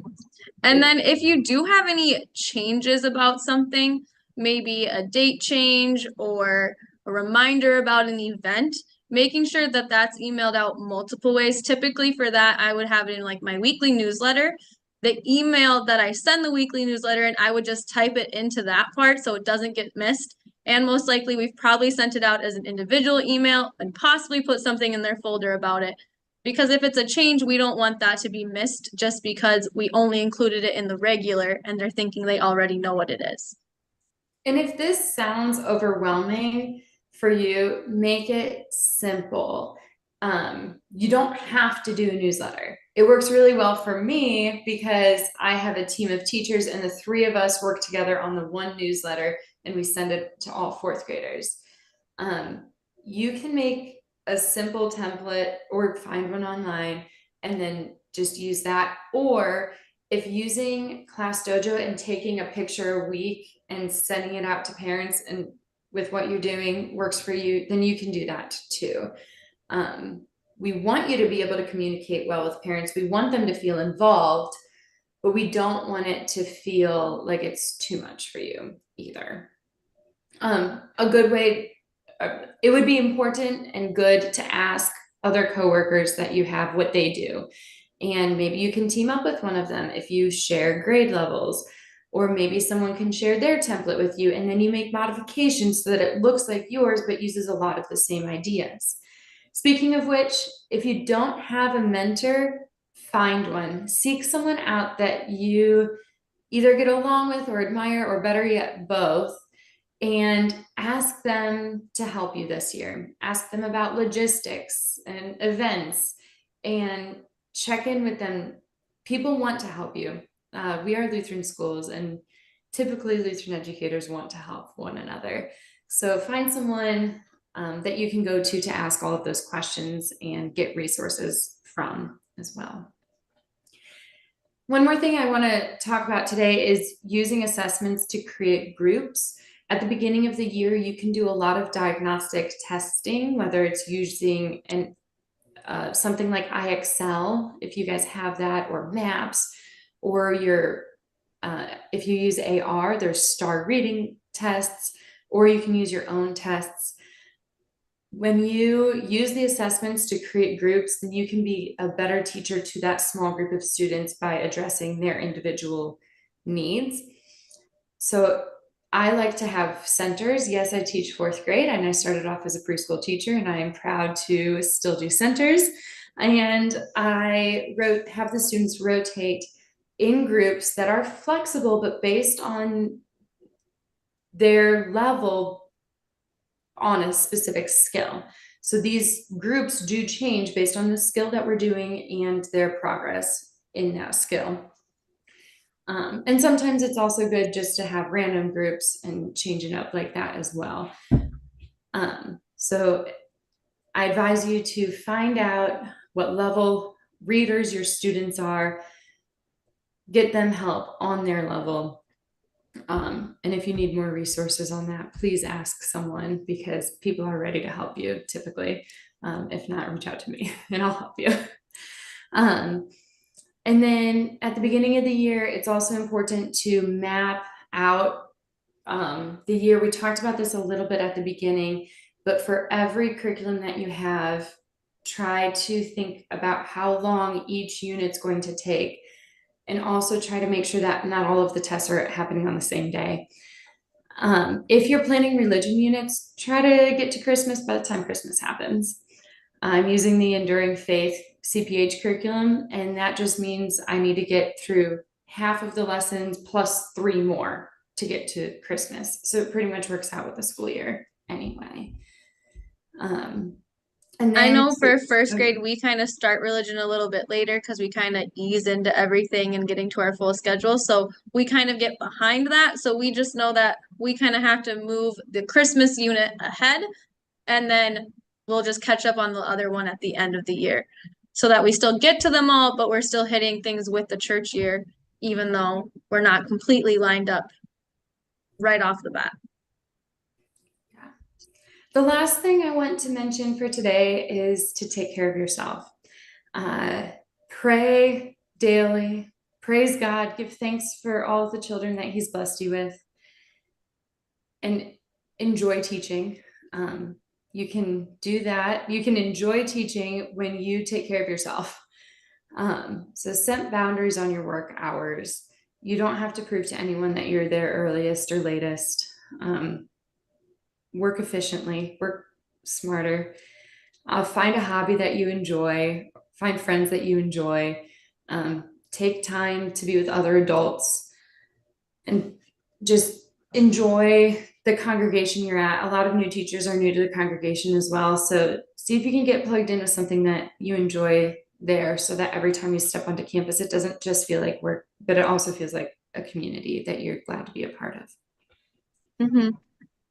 And then if you do have any changes about something, maybe a date change or a reminder about an event, making sure that that's emailed out multiple ways. Typically for that, I would have it in like my weekly newsletter, the email that I send the weekly newsletter, and I would just type it into that part so it doesn't get missed. And most likely we've probably sent it out as an individual email and possibly put something in their folder about it. Because if it's a change, we don't want that to be missed just because we only included it in the regular and they're thinking they already know what it is. And if this sounds overwhelming for you, make it simple. You don't have to do a newsletter. It works really well for me because I have a team of teachers and the 3 of us work together on the one newsletter and we send it to all 4th graders. You can make a simple template or find one online and then just use that. Or if using Class Dojo and taking a picture a week and sending it out to parents and with what you're doing, works for you, then you can do that too. We want you to be able to communicate well with parents. We want them to feel involved, but we don't want it to feel like it's too much for you either. A good way, it would be important and good to ask other coworkers that you have what they do. And maybe you can team up with one of them if you share grade levels, or maybe someone can share their template with you, and then you make modifications so that it looks like yours but uses a lot of the same ideas. Speaking of which, if you don't have a mentor, find one. Seek someone out that you either get along with or admire, or better yet, both, and ask them to help you this year. Ask them about logistics and events, and check in with them. People want to help you. We are Lutheran schools, and typically Lutheran educators want to help one another. So find someone that you can go to ask all of those questions and get resources from as well. One more thing I want to talk about today is using assessments to create groups. At the beginning of the year, you can do a lot of diagnostic testing, whether it's using something like IXL, if you guys have that, or MAPS, or if you use AR, there's star reading tests, or you can use your own tests. When you use the assessments to create groups, then you can be a better teacher to that small group of students by addressing their individual needs. So I like to have centers. Yes, I teach 4th grade, and I started off as a preschool teacher, and I am proud to still do centers. And I have the students rotate in groups that are flexible, but based on their level on a specific skill. So these groups do change based on the skill that we're doing and their progress in that skill. And sometimes it's also good just to have random groups and change it up like that as well. So I advise you to find out what level readers your students are, get them help on their level. And if you need more resources on that, please ask someone, because people are ready to help you typically. If not, reach out to me and I'll help you. And then at the beginning of the year, it's also important to map out the year. We talked about this a little bit at the beginning, but for every curriculum that you have, try to think about how long each unit's going to take, and also try to make sure that not all of the tests are happening on the same day. If you're planning religion units, try to get to Christmas by the time Christmas happens. I'm using the Enduring Faith CPH curriculum, and that just means I need to get through half of the lessons plus 3 more to get to Christmas. So it pretty much works out with the school year anyway. And then, I know for 1st grade, we kind of start religion a little bit later because we kind of ease into everything and getting to our full schedule. So we kind of get behind that. So we just know that we kind of have to move the Christmas unit ahead, and then we'll just catch up on the other one at the end of the year, so that we still get to them all, but we're still hitting things with the church year, even though we're not completely lined up right off the bat. The last thing I want to mention for today is to take care of yourself. Pray daily, praise God, give thanks for all of the children that He's blessed you with, and enjoy teaching. You can do that. You can enjoy teaching when you take care of yourself. So set boundaries on your work hours. You don't have to prove to anyone that you're there earliest or latest. Work efficiently, work smarter, find a hobby that you enjoy, find friends that you enjoy, take time to be with other adults, and just enjoy the congregation you're at. A lot of new teachers are new to the congregation as well. So see if you can get plugged in with something that you enjoy there, so that every time you step onto campus, it doesn't just feel like work, but it also feels like a community that you're glad to be a part of. Mm-hmm.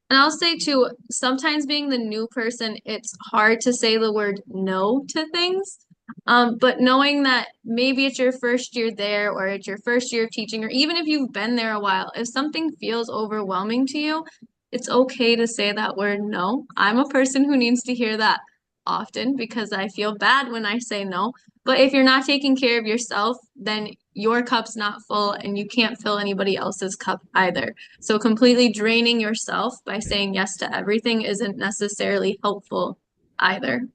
And I'll say too, sometimes being the new person, it's hard to say the word no to things. But knowing that maybe it's your first year there, or it's your first year of teaching, or even if you've been there a while, if something feels overwhelming to you, it's okay to say that word no. I'm a person who needs to hear that often because I feel bad when I say no. But if you're not taking care of yourself, then your cup's not full and you can't fill anybody else's cup either. So completely draining yourself by saying yes to everything isn't necessarily helpful either.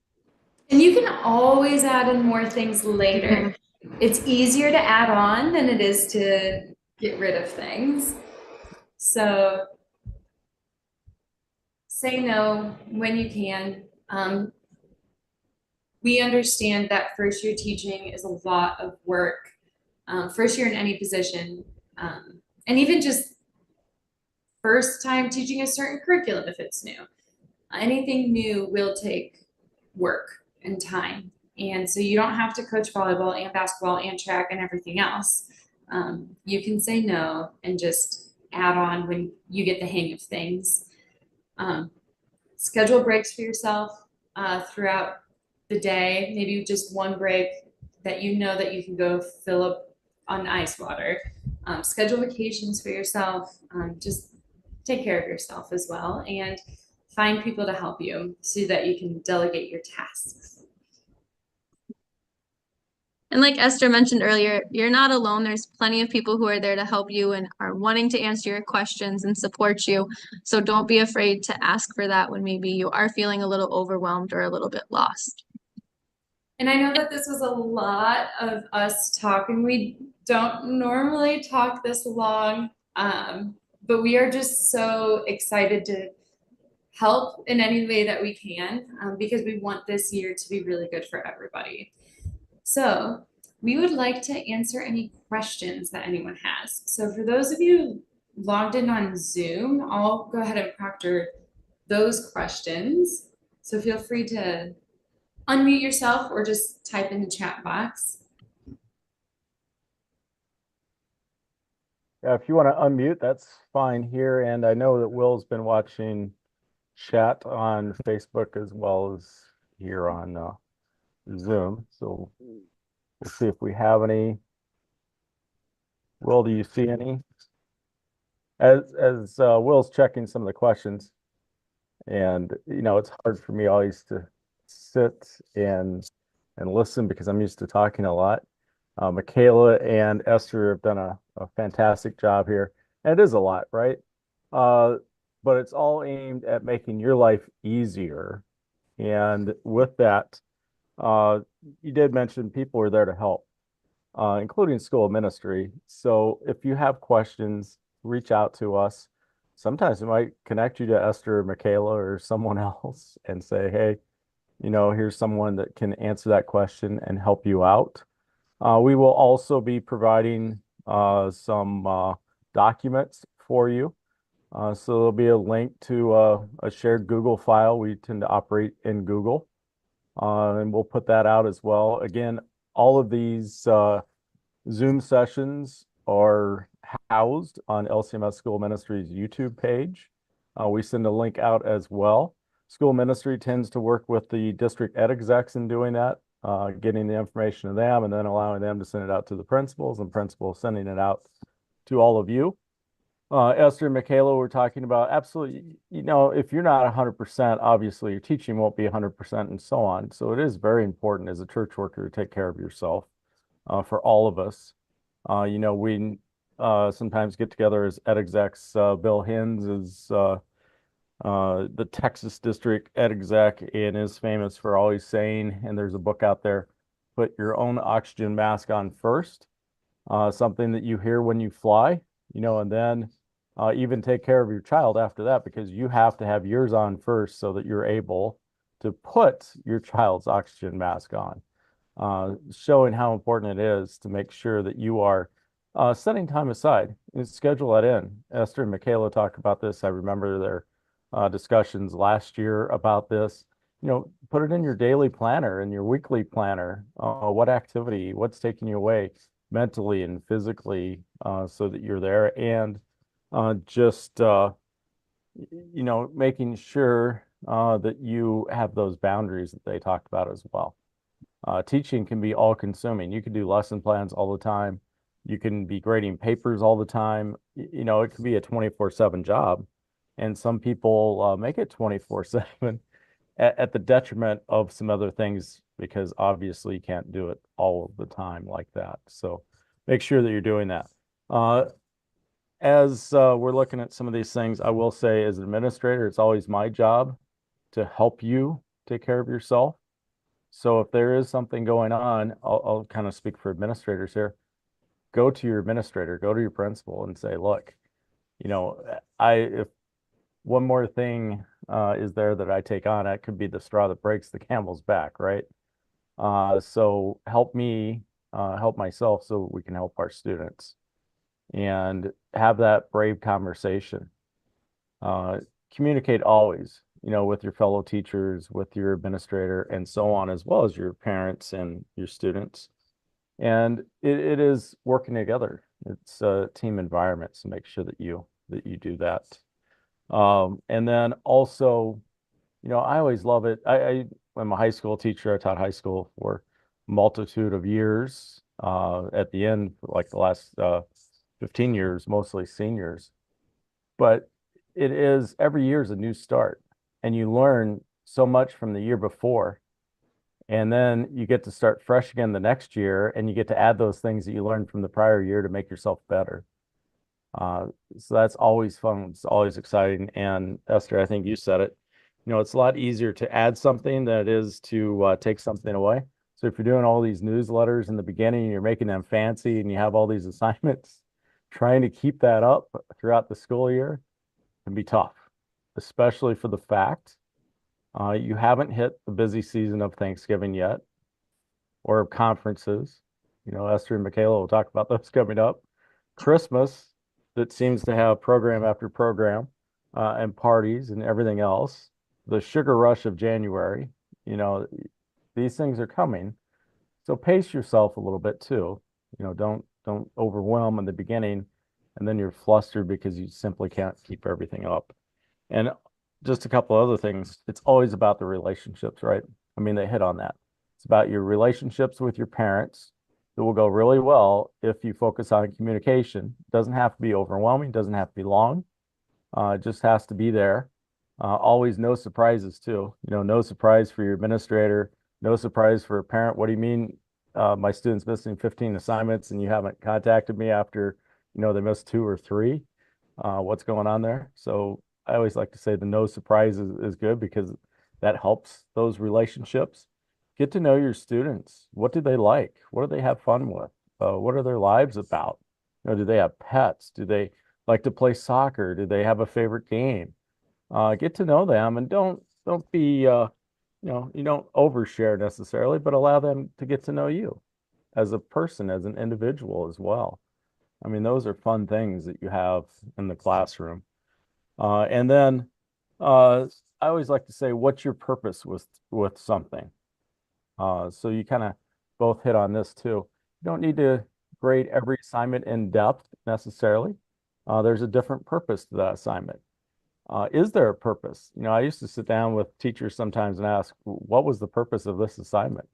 And you can always add in more things later. It's easier to add on than it is to get rid of things. So say no when you can. We understand that first year teaching is a lot of work. First year in any position, and even just first time teaching a certain curriculum if it's new. Anything new will take work and time. And so you don't have to coach volleyball and basketball and track and everything else. You can say no and just add on when you get the hang of things. Schedule breaks for yourself throughout the day, maybe just one break that you know that you can go fill up on ice water. Schedule vacations for yourself. Just take care of yourself as well, and find people to help you so that you can delegate your tasks. And like Esther mentioned earlier, you're not alone. There's plenty of people who are there to help you and are wanting to answer your questions and support you. So don't be afraid to ask for that when maybe you are feeling a little overwhelmed or a little bit lost. And I know that this was a lot of us talking. We don't normally talk this long, but we are just so excited to help in any way that we can, because we want this year to be really good for everybody. So we would like to answer any questions that anyone has. So for those of you logged in on Zoom, I'll go ahead and proctor those questions. So feel free to unmute yourself or just type in the chat box. Yeah, if you want to unmute, that's fine here. And I know that Will's been watching chat on Facebook as well as here on Zoom. So we'll see if we have any. Will, do you see any? As Will's checking some of the questions, and it's hard for me always to sit and listen because I'm used to talking a lot. Michaela and Esther have done a fantastic job here, and it is a lot, right? But it's all aimed at making your life easier. And with that, you did mention people are there to help, including school ministry. So if you have questions, reach out to us. Sometimes we might connect you to Esther or Michaela or someone else and say, hey, here's someone that can answer that question and help you out. We will also be providing some documents for you. So there'll be a link to a shared Google file. We tend to operate in Google, and we'll put that out as well. Again, all of these Zoom sessions are housed on LCMS School Ministry's YouTube page. We send a link out as well. School Ministry tends to work with the district ed execs in doing that, getting the information to them and then allowing them to send it out to the principals and principals sending it out to all of you. Esther and Michaela were talking about absolutely, if you're not 100%, obviously your teaching won't be 100% and so on. So it is very important as a church worker to take care of yourself. For all of us, we sometimes get together as ed execs. Bill Hins is the Texas district ed exec and is famous for always saying, and there's a book out there, put your own oxygen mask on first, something that you hear when you fly, and then even take care of your child after that, because you have to have yours on first so that you're able to put your child's oxygen mask on, showing how important it is to make sure that you are setting time aside and schedule that in. Esther and Michaela talk about this. I remember their discussions last year about this. Put it in your daily planner and your weekly planner. What activity, what's taking you away mentally and physically, so that you're there, and just making sure that you have those boundaries that they talked about as well. Teaching can be all consuming. You can do lesson plans all the time. You can be grading papers all the time. It can be a 24/7 job. and some people make it 24/7 at the detriment of some other things, because obviously you can't do it all of the time like that. So make sure that you're doing that. As we're looking at some of these things, I will say as an administrator, it's always my job to help you take care of yourself. So if there is something going on, I'll kind of speak for administrators here. Go to your administrator, go to your principal and say, look, if one more thing is there that I take on, that could be the straw that breaks the camel's back, right? So help me help myself so we can help our students and have that brave conversation. Communicate always, with your fellow teachers, with your administrator, and so on, as well as your parents and your students. And it is working together. It's a team environment, so make sure that you do that. And then also, I always love it. I'm a high school teacher. I taught high school for a multitude of years. At the end, like the last 15 years, mostly seniors. But it is every year is a new start, and you learn so much from the year before. And then you get to start fresh again the next year, and you get to add those things that you learned from the prior year to make yourself better. So that's always fun. It's always exciting. And Esther, I think you said it. It's a lot easier to add something than it is to take something away. So if you're doing all these newsletters in the beginning, you're making them fancy and you have all these assignments, trying to keep that up throughout the school year can be tough, especially for the fact you haven't hit the busy season of Thanksgiving yet, or conferences. Esther and Michaela will talk about those coming up. Christmas, that seems to have program after program, and parties and everything else. The sugar rush of January, these things are coming. So pace yourself a little bit too. Don't overwhelm in the beginning, and then you're flustered because you simply can't keep everything up. And just a couple other things. It's always about the relationships, right? I mean, they hit on that. It's about your relationships with your parents that will go really well if you focus on communication. It doesn't have to be overwhelming, doesn't have to be long. It just has to be there. Always no surprises too. No surprise for your administrator, no surprise for a parent. What do you mean my student's missing 15 assignments and you haven't contacted me after, they missed 2 or 3? What's going on there? So I always like to say the no surprise is good, because that helps those relationships. Get to know your students. What do they like? What do they have fun with? What are their lives about? Do they have pets? Do they like to play soccer? Do they have a favorite game? Get to know them, and don't be you don't overshare necessarily, but allow them to get to know you as a person, as an individual as well. I mean, those are fun things that you have in the classroom. And then I always like to say, what's your purpose with something? So you kind of both hit on this too. You don't need to grade every assignment in depth necessarily. There's a different purpose to that assignment. Is there a purpose? I used to sit down with teachers sometimes and ask, what was the purpose of this assignment?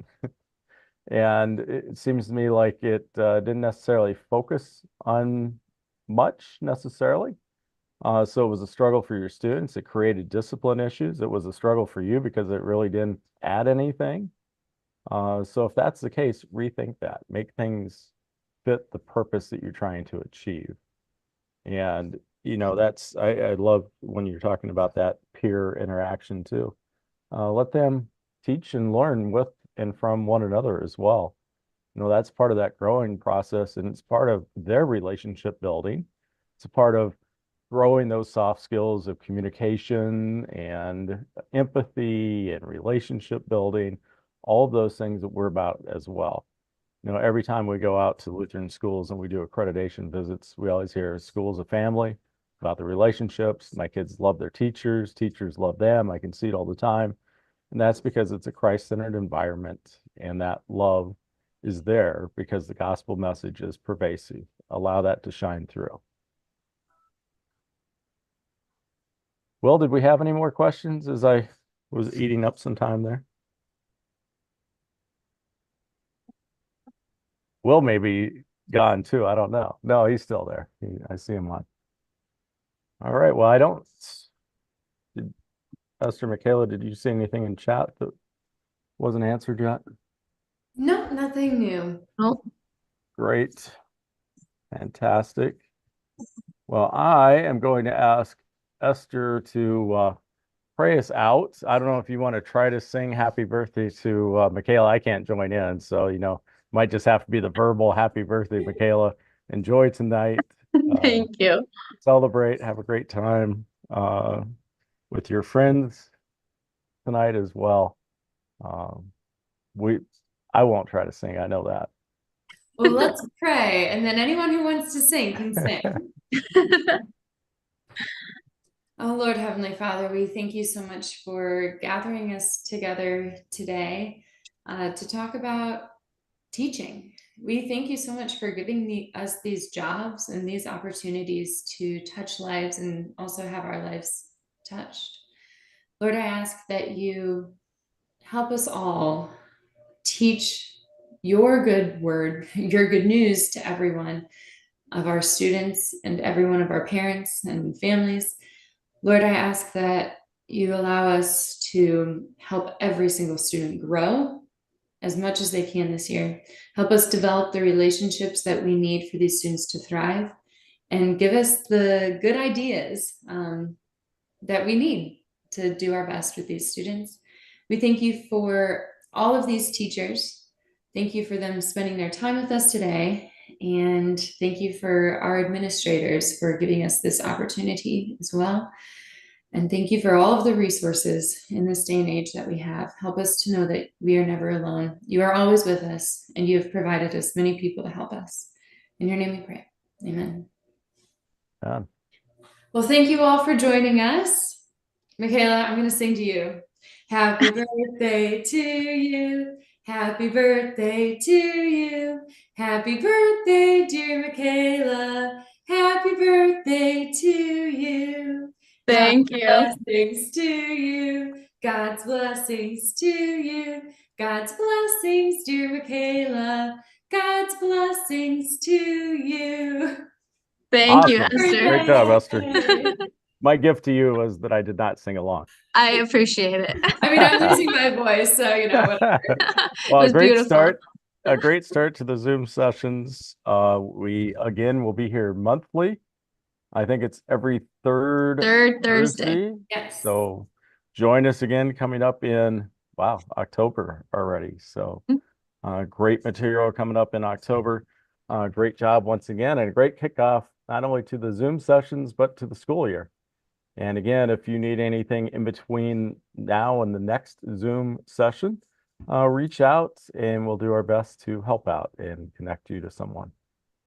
And it seems to me like it didn't necessarily focus on much necessarily. So it was a struggle for your students. It created discipline issues. It was a struggle for you because it really didn't add anything. So if that's the case, rethink that. Make things fit the purpose that you're trying to achieve. And that's I love when you're talking about that peer interaction too. Let them teach and learn with and from one another as well. That's part of that growing process, and it's part of their relationship building. It's a part of growing those soft skills of communication and empathy and relationship building, all of those things that we're about as well. Every time we go out to Lutheran schools and we do accreditation visits, we always hear schools a family, about the relationships. My kids love their teachers, teachers love them. I can see it all the time. And that's because it's a Christ-centered environment, and that love is there because the gospel message is pervasive. Allow that to shine through. Well, did we have any more questions as I was eating up some time there? Will maybe gone too. I don't know. No, he's still there. I see him on. All right. Well, I don't Esther, Michaela, did you see anything in chat that wasn't answered yet? No, nothing new. Oh, Great. Fantastic. Well, I am going to ask Esther to pray us out. I don't know if you want to try to sing happy birthday to Michaela. I can't join in, so might just have to be the verbal happy birthday, Michaela. Enjoy tonight. thank you. Celebrate. Have a great time with your friends tonight as well. We, I won't try to sing. I know that. Well, let's pray, and then anyone who wants to sing can sing. Oh, Lord Heavenly Father, we thank you so much for gathering us together today to talk about teaching. We thank you so much for giving us these jobs and these opportunities to touch lives and also have our lives touched. Lord, I ask that you help us all teach your good word, your good news to everyone of our students and every one of our parents and families. Lord, I ask that you allow us to help every single student grow as much as they can this year. Help us develop the relationships that we need for these students to thrive, and give us the good ideas that we need to do our best with these students. We thank you for all of these teachers. Thank you for them spending their time with us today. And thank you for our administrators for giving us this opportunity as well. And thank you for all of the resources in this day and age that we have. Help us to know that we are never alone. You are always with us, and you have provided us many people to help us. In your name we pray. Amen. Yeah. Well, thank you all for joining us. Michaela, I'm going to sing to you. Happy birthday to you. Happy birthday to you. Happy birthday, dear Michaela. Happy birthday to you. Thank God's you. blessings to you. God's blessings to you. God's blessings, dear Michaela. God's blessings to you. Thank you, Awesome. Esther. Great job, Esther. Birthday. My gift to you was that I did not sing along. I appreciate it. I mean, I'm losing my voice, so whatever. It Well, was great beautiful. start. A great start to the Zoom sessions. We again will be here monthly. I think it's every third Third Thursday. Yes. So join us again coming up in October already. So great material coming up in October. Great job once again, and a great kickoff not only to the Zoom sessions but to the school year. And again, if you need anything in between now and the next Zoom session, reach out and we'll do our best to help out and connect you to someone.